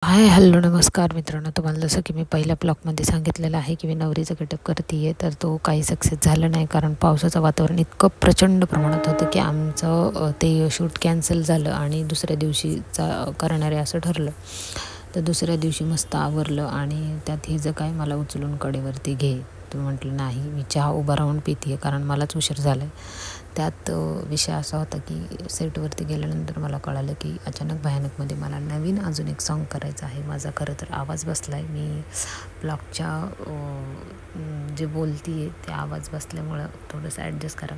Hi hello नमस्कार मित्रांनो, तुम्हाला जसं की मी पहिल्या ब्लॉगमध्ये सांगितलेलं आहे की मी नवरीचा गेटअप करते आहे, तर तो काही सक्सेस झालं नाही. कारण पावसाचं वातावरण इतकं प्रचंड प्रमाणात होतं की आमचं ते शूट कॅन्सल झालं आणि दुसऱ्या दिवशीचा करणारे असं ठरलं. तर दुसऱ्या दिवशी मस्त आवरलं आणि त्यात हे जर काय मला उचलून कडेवरती घे, तर म्हटलं नाही, मी चहा उभा राहून पिते आहे कारण मलाच उशीर झाला आहे. त्यात विषय असा होता की सेटवरती गेल्यानंतर मला कळालं की अचानक भयानकमध्ये मला नवीन अजून एक सॉन्ग करायचं आहे. माझा खरं तर आवाज बसला आहे, मी ब्लॉगच्या जे बोलते आहे ते आवाज बसल्यामुळं थोडंसं ॲडजस्ट करा.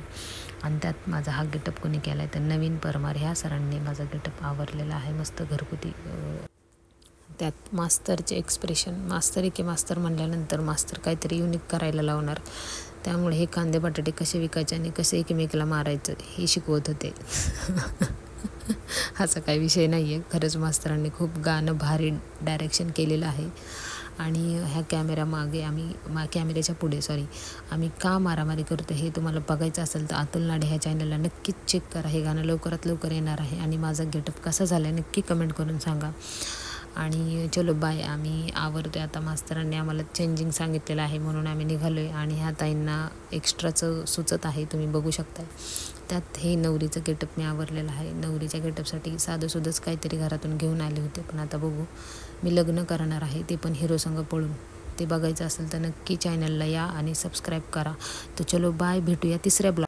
आणि त्यात माझा हा गेटअप कोणी केला आहे तर नवीन परमार ह्या सरांनी माझा गेटअप आवरलेला आहे मस्त घरगुती. त्यात मास्तरचे एक्सप्रेशन, मास्तर एके मास्तर म्हणल्यानंतर मास्तर काहीतरी युनिक करायला लावणार, त्यामुळे हे कांदे बटाटे कसे विकायचे आणि कसे एकमेकाला मारायचं हे शिकवत होते. असा काही विषय नाही आहे, खरंच मास्तरांनी खूप गाणं भारी डायरेक्शन केलेलं आहे. आणि ह्या कॅमेऱ्यामागे कॅमेऱ्याच्या पुढे आम्ही का मारामारी करतो हे तुम्हाला बघायचं असेल तर अतुल नाडे ह्या चॅनलला नक्कीच चेक करा. हे गाणं लवकरात लवकर येणार आहे आणि माझा गेटअप कसा झाला आहे नक्की कमेंट करून सांगा. आणि चलो बाय, आम्ही आवरतो आता. मास्तरांनी आम्हाला चेंजिंग सांगितलेलं आहे म्हणून आम्ही निघालो आहे. आणि ह्या ताईंना एक्स्ट्राचं सुचत आहे, तुम्ही बघू शकता. त्यात हे नवरीचं गेटअप मी आवरलेलं आहे. नवरीच्या गेटअपसाठी साधंसुधंच काहीतरी घरातून घेऊन आले होते, पण आता बघू, मी लग्न करणार आहे ते पण हिरोसंग पळून. ते बघायचं असेल तर नक्की चॅनलला या आणि सबस्क्राईब करा. तर चलो बाय, भेटूया तिसऱ्या ब्लॉग.